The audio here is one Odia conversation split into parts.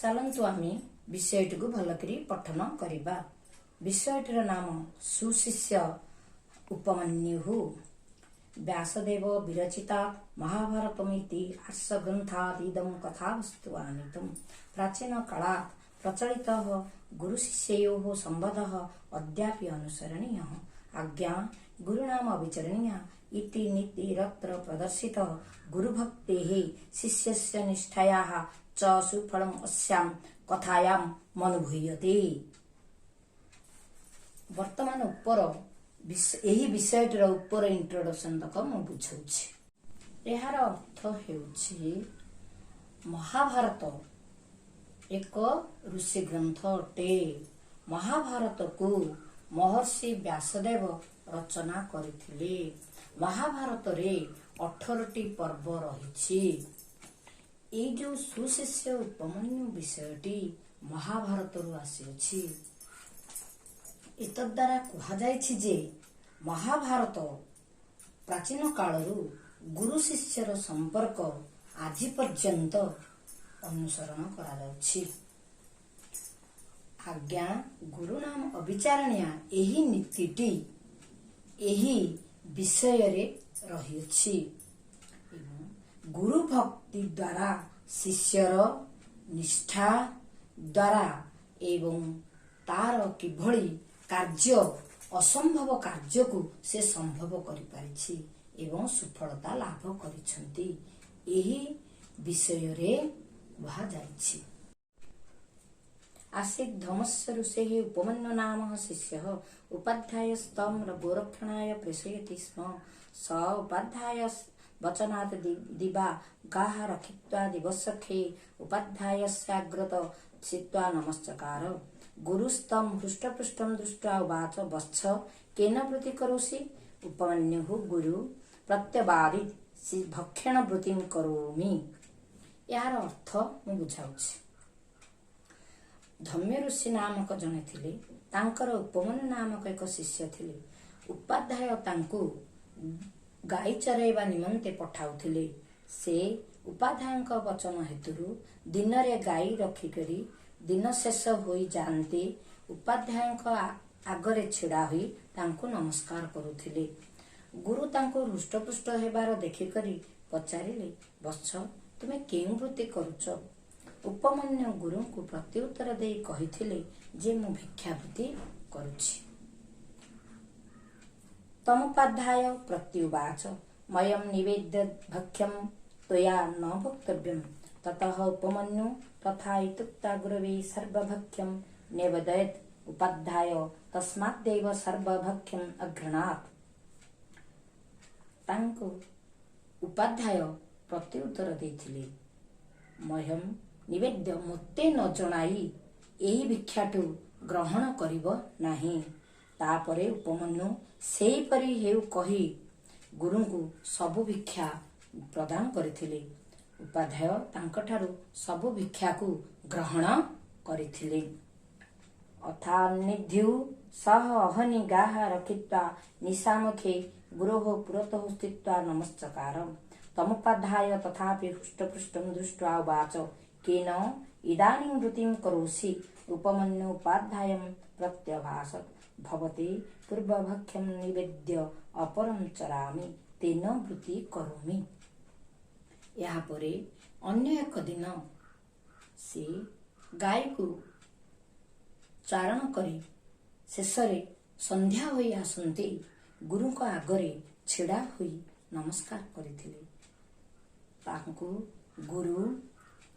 ଚାଲନ୍ତୁ ଆମେ ବିଷୟଟିକୁ ଭଲକରି ପଠନ କରିବା। ବିଷୟଟିର ନାମ ସୁଶିଷ୍ୟ ଉପମନ୍ୟୁ। ବ୍ୟାସଦେବ ବିରଚିତା ମହାଭାରତମିତି ଆର୍ଷଗ୍ରନ୍ଥାଦିଦଂ କଥାବସ୍ତୁ ଆନିତम्। ପ୍ରାଚୀନ କାଳାତ୍ ପ୍ରଚଳିତः ଗୁରୁଶିଷ୍ୟयोः ସମ୍ବନ୍ଧः ଅଦ୍ୟାପि ଅନୁସरणीयः। ଆଜ୍ଞା ଗୁରୁନାମ ଅବିଚरणीया इति नीतिरत्र प्रदर्शितः। गुरुभक्तेः शिष्यस्य निष्ठायाः च सुफलम् अस्यां कथायाम् अनुभूयते। ବର୍ତ୍ତମାନ ଏହି ବିଷୟଟିର ଉପର ଇଣ୍ଟ୍ରୋଡକ୍ସନ ତକ ମୁଁ ବୁଝାଉଛି। ଏହାର ଅର୍ଥ ହେଉଛି ମହାଭାରତ ଏକ ଋଷି ଗ୍ରନ୍ଥ ଅଟେ। ମହାଭାରତକୁ ମହର୍ଷି ବ୍ୟାସଦେବ ରଚନା କରିଥିଲେ। ମହାଭାରତରେ 18ଟି ପର୍ବ ରହିଛି। ଏଇ ଯେଉଁ ସୁଶିଷ୍ୟ ଉପମନ୍ୟୁ ବିଷୟଟି ମହାଭାରତରୁ ଆସିଅଛି। ଏତଦ୍ୱାରା କୁହାଯାଇଛି ଯେ ମହାଭାରତ ପ୍ରାଚୀନ କାଳରୁ ଗୁରୁ ଶିଷ୍ୟର ସମ୍ପର୍କ ଆଜି ପର୍ଯ୍ୟନ୍ତ ଅନୁସରଣ କରାଯାଉଛି। ଆଜ୍ଞା ଗୁରୁ ନାମ ଅବିଚାରଣୀୟା ଏହି ନୀତିଟି ଏହି ବିଷୟରେ ରହିଅଛି। ଗୁରୁ ଭକ୍ତି ଦ୍ୱାରା ଶିଷ୍ୟର ନିଷ୍ଠା ଦ୍ୱାରା ଏବଂ ତାର କିଭଳି କାର୍ଯ୍ୟ ଅସମ୍ଭବ କାର୍ଯ୍ୟକୁ ସେ ସମ୍ଭବ କରିପାରିଛି ଏବଂ ସଫଳତା ଲାଭ କରିଛନ୍ତି ଏହି ବିଷୟରେ କୁହାଯାଇଛି। आसीत् धर्मस्य ऋषेः उपमन्यु नाम शिष्यः उपाध्यायस्तं गोरक्षणाय प्रेषयति स्म। स उपाध्याय वचनात् दिवा गाः रक्षित्वा दिवसखे उपाध्यायस्याग्रत छित्त्वा नमस्कार। गुरुस्तं हृष्टपुष्टं दृष्ट्वा उवाच वत्स केन वृत्ति करोषि? उपमन्युः गुरु प्रत्यवादीत् भक्षण वृत्तिं करोमि। यार अर्थ ମୁଁ ବୁଝାଉଛି। ଧମ୍ୟ ଋଷି ନାମକ ଜଣେ ଥିଲେ। ତାଙ୍କର ଉପମନ୍ୟୁ ନାମକ ଏକ ଶିଷ୍ୟ ଥିଲେ। ଉପାଧ୍ୟାୟ ତାଙ୍କୁ ଗାଈ ଚରାଇବା ନିମନ୍ତେ ପଠାଉଥିଲେ। ସେ ଉପାଧ୍ୟାୟଙ୍କ ବଚନ ହେତୁରୁ ଦିନରେ ଗାଈ ରଖିକରି ଦିନ ଶେଷ ହୋଇଯାଆନ୍ତି ଉପାଧ୍ୟାୟଙ୍କ ଆଗରେ ଛିଡ଼ା ହୋଇ ତାଙ୍କୁ ନମସ୍କାର କରୁଥିଲେ। ଗୁରୁ ତାଙ୍କୁ ହୃଷ୍ଟପୁଷ୍ଟ ହେବାର ଦେଖିକରି ପଚାରିଲେ, ବତ୍ସ ତୁମେ କେଉଁ ବୃତ୍ତି କରୁଛ? ଉପମନ୍ୟୁ ଗୁରୁଙ୍କୁ ପ୍ରତ୍ୟୁତ୍ତର ଦେଇ କହିଥିଲେ ଯେ ମୁଁ ଭିକ୍ଷାବୃତ୍ତି କରୁଛି। ତମୁପାଧ୍ୟାୟ ପ୍ରତ୍ୟୁବାଚ ମୟଂ ନିବେଦ୍ୟ ଭକ୍ଷ୍ୟଂ ତ୍ୱୟା ନ ଭୋକ୍ତବ୍ୟଂ। ତତଃ ଉପମନ୍ୟୁ ତଥା ଇତ୍ୟୁକ୍ତା ଗୁରବେ ସର୍ବଭକ୍ଷ୍ୟଂ ନିବେଦୟତ୍। ଉପାଧ୍ୟାୟ ତସ୍ମାଦେବ ସର୍ବଭକ୍ଷ୍ୟଂ ଅଘ୍ରାଣାତ୍। ତାଙ୍କୁ ଉପାଧ୍ୟାୟ ପ୍ରତ୍ୟୁତ୍ତର ଦେଇଥିଲେ, ମହ୍ୟଂ ନିବେଦ୍ୟ ମୋତେ ନ ଜଣାଇ ଏହି ଭିକ୍ଷାଠୁ ଗ୍ରହଣ କରିବ ନାହିଁ। ତାପରେ ଉପମନ୍ୟୁ ସେହିପରି ହେଉ କହି ଗୁରୁଙ୍କୁ ସବୁ ଭିକ୍ଷା ପ୍ରଦାନ କରିଥିଲେ। ଉପାଧ୍ୟାୟ ତାଙ୍କଠାରୁ ସବୁ ଭିକ୍ଷାକୁ ଗ୍ରହଣ କରିଥିଲେ। ଅଥାନିଧ୍ୟୁ ସହ ଅହନି ଗାଃ ରକ୍ଷିତ୍ବା ନିଶାମୁଖେ ଗୁରୋଃ ପୁରତଃ ସ୍ଥିତ୍ବା ନମସ୍କାର। ତମୁପାଧ୍ୟାୟ ତଥାପି ହୃଷ୍ଟପୃଷ୍ଟଂ ଦୃष्ट्वा उवाच केन इदानीं वृत्तिं करोषि? उपमन्यु उपाध्यायं प्रत्यभाषत भवते पूर्वभक्ष्यं निवेद्य अपरं चरामि तेन वृत्ति करोमि। ଏହାପରେ ଅନ୍ୟ ଏକ ଦିନ ସେ ଗାଈକୁ ଚାରଣ କରି ଶେଷରେ ସନ୍ଧ୍ୟା ହୋଇ ଆସନ୍ତି ଗୁରୁଙ୍କ ଆଗରେ ଛିଡ଼ା ହୋଇ ନମସ୍କାର କରିଥିଲେ। ତାଙ୍କୁ ଗୁରୁ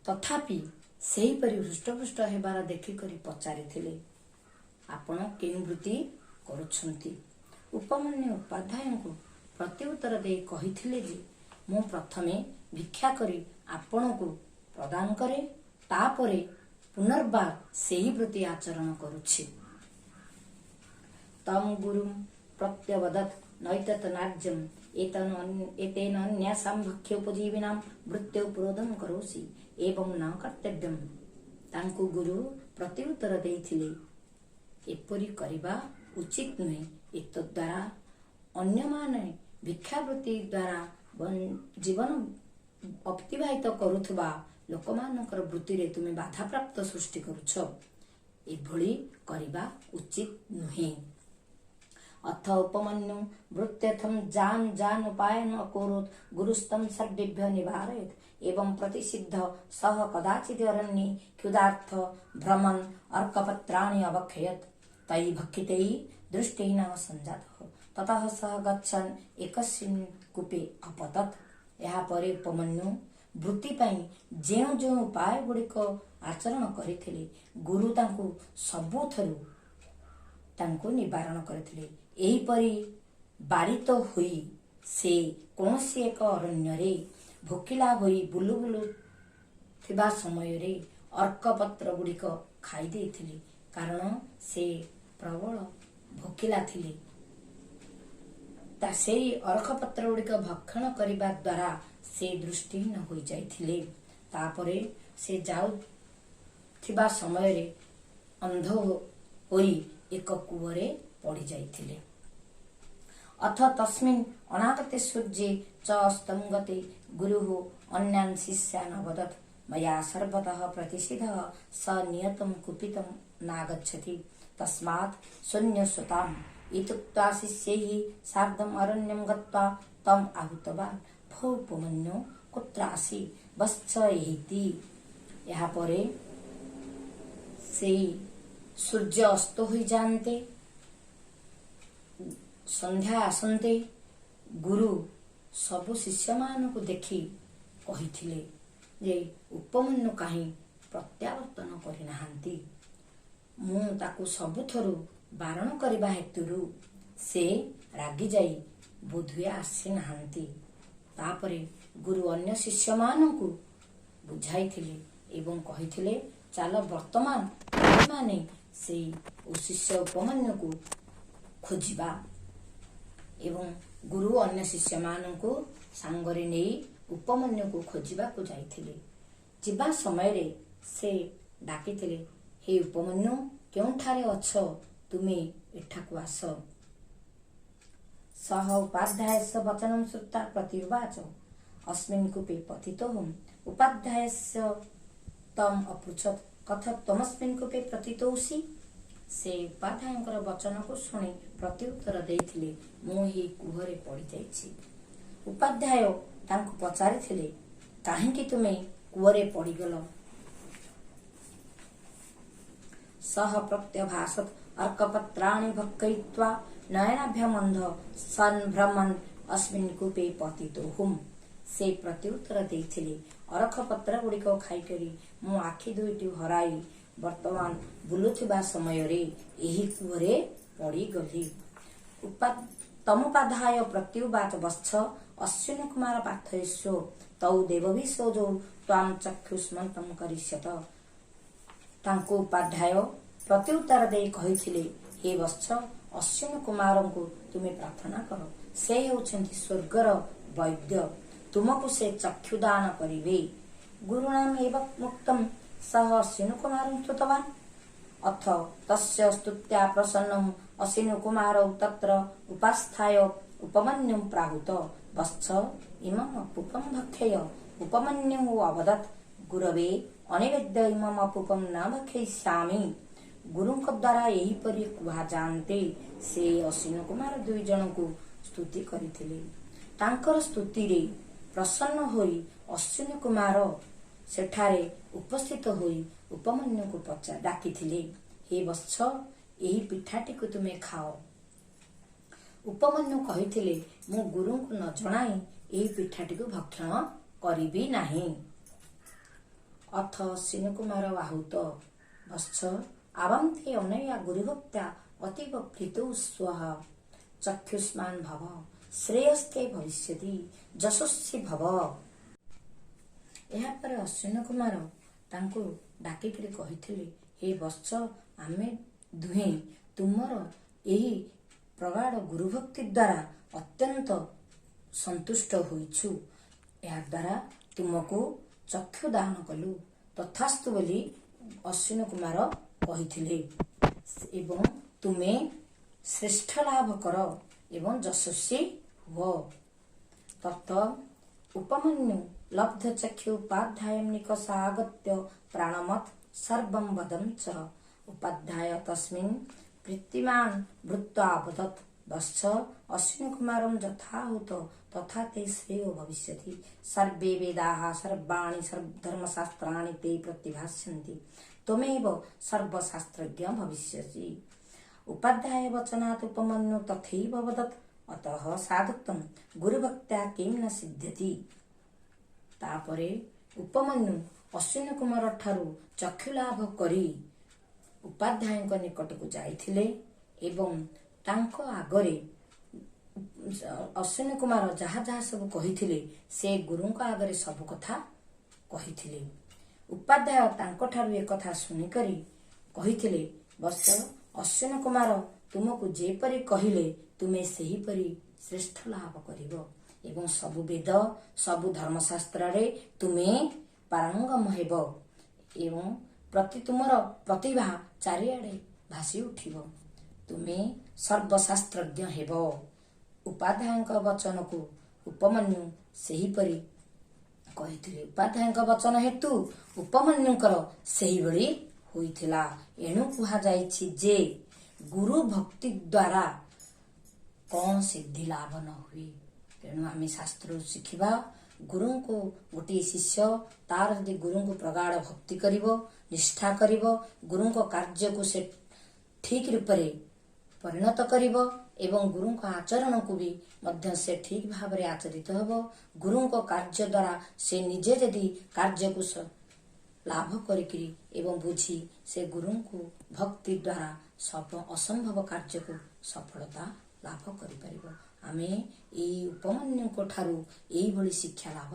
ତଥାପି ସେହିପରି ହୃଷ୍ଟପୃଷ୍ଟ ହେବାର ଦେଖିକରି ପଚାରିଥିଲେ, ଆପଣ କେଉଁ ବୃତ୍ତି କରୁଛନ୍ତି? ଉପମନ୍ୟୁ ଉପାଧ୍ୟାୟଙ୍କୁ ପ୍ରତ୍ୟୁତ୍ତର ଦେଇ କହିଥିଲେ ଯେ ମୁଁ ପ୍ରଥମେ ଭିକ୍ଷା କରି ଆପଣଙ୍କୁ ପ୍ରଦାନ କରେ, ତାପରେ ପୁନର୍ବାର ସେହି ବୃତ୍ତି ଆଚରଣ କରୁଛି। ତମ୍ ଗୁରୁଂ ପ୍ରତ୍ୟବଦତ୍ ନୈତତ୍ ନାର୍ଯ୍ୟଂ ଏତେନ ଅନ୍ୟାସାଂ ଭକ୍ଷ୍ୟୋପଜୀବିନାଂ ମୃତ୍ୟୁ ପୁରୋଧଂ କରୋଷି ଏବଂ ନ କର୍ତ୍ତବ୍ୟଂ। ତାଙ୍କୁ ଗୁରୁ ପ୍ରତ୍ୟୁତ୍ତର ଦେଇଥିଲେ, ଏପରି କରିବା ଉଚିତ ନୁହେଁ। ଏତଦ୍ୱାରା ଅନ୍ୟମାନେ ଭିକ୍ଷାବୃତ୍ତି ଦ୍ୱାରା ଜୀବନ ଅତିବାହିତ କରୁଥିବା ଲୋକମାନଙ୍କର ବୃତ୍ତିରେ ତୁମେ ବାଧାପ୍ରାପ୍ତ ସୃଷ୍ଟି କରୁଛ। ଏଭଳି କରିବା ଉଚିତ ନୁହେଁ। ଅଥ ଉପମନ୍ୟୁ ବୃତ୍ତ୍ୟଥମ ଜାନ ଉପାୟନ ଅକୋରୋତ ଗୁରୁସ୍ତମ ସର୍ବେଭ୍ୟ ନିବାରୟତ ଏବଂ ପ୍ରତିସିଦ୍ଧ ସହ କଦାଚିତ ଅରଣ୍ये କ୍ଷୁଦାର୍ଥ ଭ୍ରମନ୍ अर्कपत्राणि अवक्षयत तै भक्षितै दृष्टिहीन संजातः ततः सह गच्छन् एकस्मिन् कूपे अपतत। ଏହାପରେ ଉପମନ୍ୟୁ ବୃତ୍ତି ପାଇଁ ଯେଉଁ ଯେଉଁ ଉପାୟ ଗୁଡ଼ିକ ଆଚରଣ କରିଥିଲେ ଗୁରୁ ତାଙ୍କୁ ସବୁଥିରୁ ତାଙ୍କୁ ନିବାରଣ କରିଥିଲେ। ଏହିପରି ବାରିତ ହୋଇ ସେ କୌଣସି ଏକ ଅରଣ୍ୟରେ ଭୋକିଲା ହୋଇ ବୁଲୁ ବୁଲୁ ଥିବା ସମୟରେ ଅର୍କପତ୍ର ଗୁଡ଼ିକ ଖାଇ ଦେଇଥିଲେ, କାରଣ ସେ ପ୍ରବଳ ଭୋକିଲା ଥିଲେ। ସେହି ଅର୍କପତ୍ର ଗୁଡ଼ିକ ଭକ୍ଷଣ କରିବା ଦ୍ୱାରା ସେ ଦୃଷ୍ଟିହୀନ ହୋଇଯାଇଥିଲେ। ତାପରେ ସେ ଯାଉଥିବା ସମୟରେ ଅନ୍ଧ ହୋଇ ଏକ କୂଅରେ ପଡ଼ି ଯାଇଥିଲେ। ଅଥ ତସ୍ମିନ୍ ଅନାଗତେ ସୂର୍ଯ୍ୟେ ଚ ଅସ୍ତଙ୍ଗତେ ଗୁରୁଃ ଅନ୍ୟାନ୍ ଶିଷ୍ୟାନ୍ ଅବଦତ୍ ମୟା ସର୍ବତଃ ପ୍ରତିଷିଧଃ ସ ନିୟତଂ କୁପିତଂ ନାଗच्छତି ତସ୍ମାତ୍ ଶୂନ୍ୟସୁତାମ୍ ଇତ୍युକ୍ତ୍वा ଶିଷ୍ୟैः ସାର୍ଦ୍ଧम् ଅରଣ୍ୟं ଗତ୍वा ତମ୍ ଆହୁତବାନ୍ ଭୋ ଉପମନ୍ୟୁ କୁତ୍ର ଆସି ବତ୍ସ ଏହିତି। ଏହାପରେ ସେଇ ସୂର୍ଯ୍ୟ ଅସ୍ତ ହୋଇଯାଆନ୍ତେ, ସନ୍ଧ୍ୟା ଆସନ୍ତେ ଗୁରୁ ସବୁ ଶିଷ୍ୟମାନଙ୍କୁ ଦେଖି କହିଥିଲେ ଯେ ଉପମନ୍ୟୁ କାହିଁ ପ୍ରତ୍ୟାବର୍ତ୍ତନ କରିନାହାନ୍ତି। ମୁଁ ତାକୁ ସବୁଥରୁ ବାରଣ କରିବା ହେତୁରୁ ସେ ରାଗିଯାଇ ବୋଧହୁଏ ଆସିନାହାନ୍ତି। ତାପରେ ଗୁରୁ ଅନ୍ୟ ଶିଷ୍ୟମାନଙ୍କୁ ବୁଝାଇଥିଲେ ଏବଂ କହିଥିଲେ, ଚାଲ ବର୍ତ୍ତମାନ ଆମେମାନେ ସେଇ ଶିଷ୍ୟ ଉପମନ୍ୟୁକୁ ଖୋଜିବା। ଏବଂ ଗୁରୁ ଅନ୍ୟ ଶିଷ୍ୟମାନଙ୍କୁ ସାଙ୍ଗରେ ନେଇ ଉପମନ୍ୟୁକୁ ଖୋଜିବାକୁ ଯାଇଥିଲେ। ଯିବା ସମୟରେ ସେ ଡାକିଥିଲେ, ହେ ଉପମନ୍ୟୁ, କେଉଁଠାରେ ଅଛ? ତୁମେ ଏଠାକୁ ଆସ। ସହ ଉପାଧ୍ୟାୟସ୍ୟ ବଚନଂ ଶ୍ରୁତ୍ୱା ପ୍ରତିଉବାଚ अस्मिन् कूपे पतितोऽहम्। उपाध्यायस्य तम् अपृच्छत् कथ त्वमस्मिन् कूपे पतितोऽसि। ସେ ଉପାଧ୍ୟାୟଙ୍କର ବଚନକୁ ଶୁଣି ପ୍ରତ୍ୟୁତ୍ତର ଦେଇଥିଲେ, ମୁଁ ଏହି କୂଅରେ ପଡ଼ିଯାଇଛି। ଉପାଧ୍ୟାୟ ତାଙ୍କୁ ପଚାରିଥିଲେ, କାହିଁକି ତୁମେ କୂଅରେ ପଡ଼ିଗଲ? ସହ ପ୍ରତ୍ୟଭାଷତ अर्कपत्राणि भक्षयित्वा नयनाभ्यमନ୍ଧ ସନ୍ଭ୍ରମन् अस्मिन् कूपे पतितोऽहम्। ସେ ପ୍ରତ୍ୟୁତ୍ତର ଦେଇଥିଲେ, ଅରଖ ପତ୍ର ଗୁଡ଼ିକ ଖାଇକରି ମୁଁ ଆଖି ଦୁଇଟି ହରାଇ ବର୍ତ୍ତମାନ ବୁଲୁଥିବା ସମୟରେ ଏହି କୂଅରେ ପଡ଼ିଗଲି। ତମୁପାଧ୍ୟାୟ ପ୍ରତ୍ୟୁବାଚ ବତ୍ସ ଅଶ୍ୱିନୀ କୁମାର ପାର୍ଥୟସ୍ୟ ତୌ ଦେବବିଷୋଜୌ ତ୍ୱାଂ ଚକ୍ଷୁଷ୍ମନ୍ତଂ କରିଷ୍ୟତ। ତାଙ୍କୁ ଉପାଧ୍ୟାୟ ପ୍ରତ୍ୟୁତ୍ତର ଦେଇ କହିଥିଲେ, ହେ ବତ୍ସ, ଅଶ୍ୱିନୀ କୁମାରଙ୍କୁ ତୁମେ ପ୍ରାର୍ଥନା କର। ସେ ହେଉଛନ୍ତି ସ୍ୱର୍ଗର ବୈଦ୍ୟ, ତୁମକୁ ସେ ଚକ୍ଷୁଦାନ କରିବେ। ଗୁରୁଣାମ୍ ଏବ ମୁକ୍ତଂ ସହ ଅଶ୍ୱିନୀ କୁମାରଂ ସ୍ତୁତବାନ୍। ଅଥ ତସ୍ୟ ସ୍ତୁତ୍ୟା ପ୍ରସନ୍ନଂ ଅଶ୍ୱିନୀ କୁମାରौ ତତ୍ର ଉପାସ୍ଥାୟ ଉପମନ୍ୟୁଂ ପ୍ରାହୁତ ବତ୍ସ ଇମମ୍ ଅପୁପଂ ଭକ୍ଷୟ। ଉପମନ୍ୟୁଃ ଅବଦତ୍ ଗୁରବେ ଅନିବେଦ୍ୟ ଇମମ୍ ଅପୁପଂ ନ ଭକ୍ଷୟିଷ୍ୟାମି। ଗୁରୁଙ୍କ ଦ୍ୱାରା ଏହିପରି କୁହାଯାନ୍ତେ ସେ ଅଶ୍ୱିନୀ କୁମାର ଦୁଇ ଜଣଙ୍କୁ ସ୍ତୁତି କରିଥିଲେ। ତାଙ୍କର ସ୍ତୁତିରେ ପ୍ରସନ୍ନ ହୋଇ ଅଶ୍ୱିନୀ କୁମାର ସେଠାରେ ଉପସ୍ଥିତ ହୋଇ ଉପମନ୍ୟୁଙ୍କୁ ଡାକିଥିଲେ, ହେ ବତ୍ସ, ଏହି ପିଠାଟିକୁ ତୁମେ ଖାଅ। ଉପମନ୍ୟୁ କହିଥିଲେ, ମୁଁ ଗୁରୁଙ୍କୁ ନ ଜଣାଇ ଏହି ପିଠାଟିକୁ ଭକ୍ଷଣ କରିବି ନାହିଁ। ଅଥ ଅଶ୍ୱିନୀ କୁମାର ଆହୁତ ବତ୍ସ ଆବନ୍ତେ ଅନୟା ଗୁରୁଭକ୍ତ୍ୟା ଅତୀବ ପ୍ରୀତୌ ସ୍ୱଃ ଚକ୍ଷୁଷ୍ମାନ୍ ଭବ ଶ୍ରେୟସ୍ତେ ଭବିଷ୍ୟତି ଯଶସ୍ୱୀ ଭବ। ଏହାପରେ ଅଶ୍ୱିନୀ କୁମାର ତାଙ୍କୁ ଡାକିକରି କହିଥିଲେ, ହେ ବତ୍ସ, ଆମେ ଦୁହେଁ ତୁମର ଏହି ପ୍ରଗାଢ଼ ଗୁରୁଭକ୍ତି ଦ୍ୱାରା ଅତ୍ୟନ୍ତ ସନ୍ତୁଷ୍ଟ ହୋଇଛୁ। ଏହାଦ୍ୱାରା ତୁମକୁ ଚକ୍ଷୁ ଦାନ କଲୁ। ତଥାସ୍ତୁ ବୋଲି ଅଶ୍ୱିନୀ କୁମାର କହିଥିଲେ ଏବଂ ତୁମେ ଶ୍ରେଷ୍ଠ ଲାଭ କର ଏବଂ ଯଶସ୍ୱୀ ହୁଅ। ତତ୍ ଉପମନ୍ୟୁ लब्धचक्षु उपाध्यायं निकषागत्य प्राणमत् सर्वं वदं च। उपाध्याय तस्मिन् प्रीतिमान् भूत्वा वदत् वत्स अश्विनीकुमारं यथाहुत तथा ते श्रेयो भविष्यति। सर्वे वेदाः सर्वाणि धर्मशास्त्राणि ते प्रतिभास्यन्ति। त्वमेव सर्वशास्त्रज्ञ भविष्यसि। उपाध्याय वचनात् उपमन्यु तथैव वदत् अतः साधुत्वं गुरुभक्त्या किं न सिद्ध्यति। तापरे उपमन्यु अश्विनी कुमार ठारू चक्षुलाभ करी उपाध्यायଙ୍କ ନିକଟକୁ ଯାଇଥିଲେ ଏବଂ ତାଙ୍କ ଆଗରେ ଅଶ୍ୱିନୀ କୁମାର ଯାହା ଯାହା ସବୁ କହିଥିଲେ ସେ ଗୁରୁଙ୍କ ଆଗରେ ସବୁ କଥା କହିଥିଲେ। ଉପାଧ୍ୟାୟ ତାଙ୍କଠାରୁ ଏକଥା ଶୁଣିକରି କହିଥିଲେ ବତ୍ସ ଅଶ୍ୱିନୀ କୁମାର ତୁମକୁ ଯେପରି କହିଲେ ତୁମେ ସେହିପରି ଶ୍ରେଷ୍ଠ ଲାଭ କରିବ ଏବଂ ସବୁ ବେଦ ସବୁ ଧର୍ମଶାସ୍ତ୍ରରେ ତୁମେ ପାରଙ୍ଗମ ହେବ ଏବଂ ତୁମର ପ୍ରତିଭା ଚାରିଆଡେ ଭାସି ଉଠିବ। ତୁମେ ସର୍ବଶାସ୍ତ୍ରଜ୍ଞ ହେବ। ଉପାଧ୍ୟାୟଙ୍କ ବଚନକୁ ଉପମନ୍ୟୁ ସେହିପରି କହିଥିଲେ। ଉପାଧ୍ୟାୟଙ୍କ ବଚନ ହେତୁ ଉପମନ୍ୟୁଙ୍କର ସେହିଭଳି ହୋଇଥିଲା। ଏଣୁ କୁହାଯାଇଛି ଯେ ଗୁରୁ ଭକ୍ତି ଦ୍ୱାରା କଣ ସିଦ୍ଧି ଲାଭ ନ ହୁଏ। ତେଣୁ ଆମେ ଶାସ୍ତ୍ରରୁ ଶିଖିବା ଗୁରୁଙ୍କୁ ଗୋଟିଏ ଶିଷ୍ୟ ତାର ଯଦି ଗୁରୁଙ୍କୁ ପ୍ରଗାଢ଼ ଭକ୍ତି କରିବ ନିଷ୍ଠା କରିବ ଗୁରୁଙ୍କ କାର୍ଯ୍ୟକୁ ସେ ଠିକ ରୂପରେ ପରିଣତ କରିବ ଏବଂ ଗୁରୁଙ୍କ ଆଚରଣକୁ ବି ମଧ୍ୟ ସେ ଠିକ ଭାବରେ ଆଚରିତ ହେବ। ଗୁରୁଙ୍କ କାର୍ଯ୍ୟ ଦ୍ୱାରା ସେ ନିଜେ ଯଦି କାର୍ଯ୍ୟକୁ ଲାଭ କରିକିରି ଏବଂ ବୁଝି ସେ ଗୁରୁଙ୍କୁ ଭକ୍ତି ଦ୍ୱାରା ଅସମ୍ଭବ କାର୍ଯ୍ୟକୁ ସଫଳତା ଲାଭ କରିପାରିବ। ଆମେ ଏଇ ଉପମନ୍ୟୁଙ୍କ ଠାରୁ ଏଇଭଳି ଶିକ୍ଷା ଲାଭ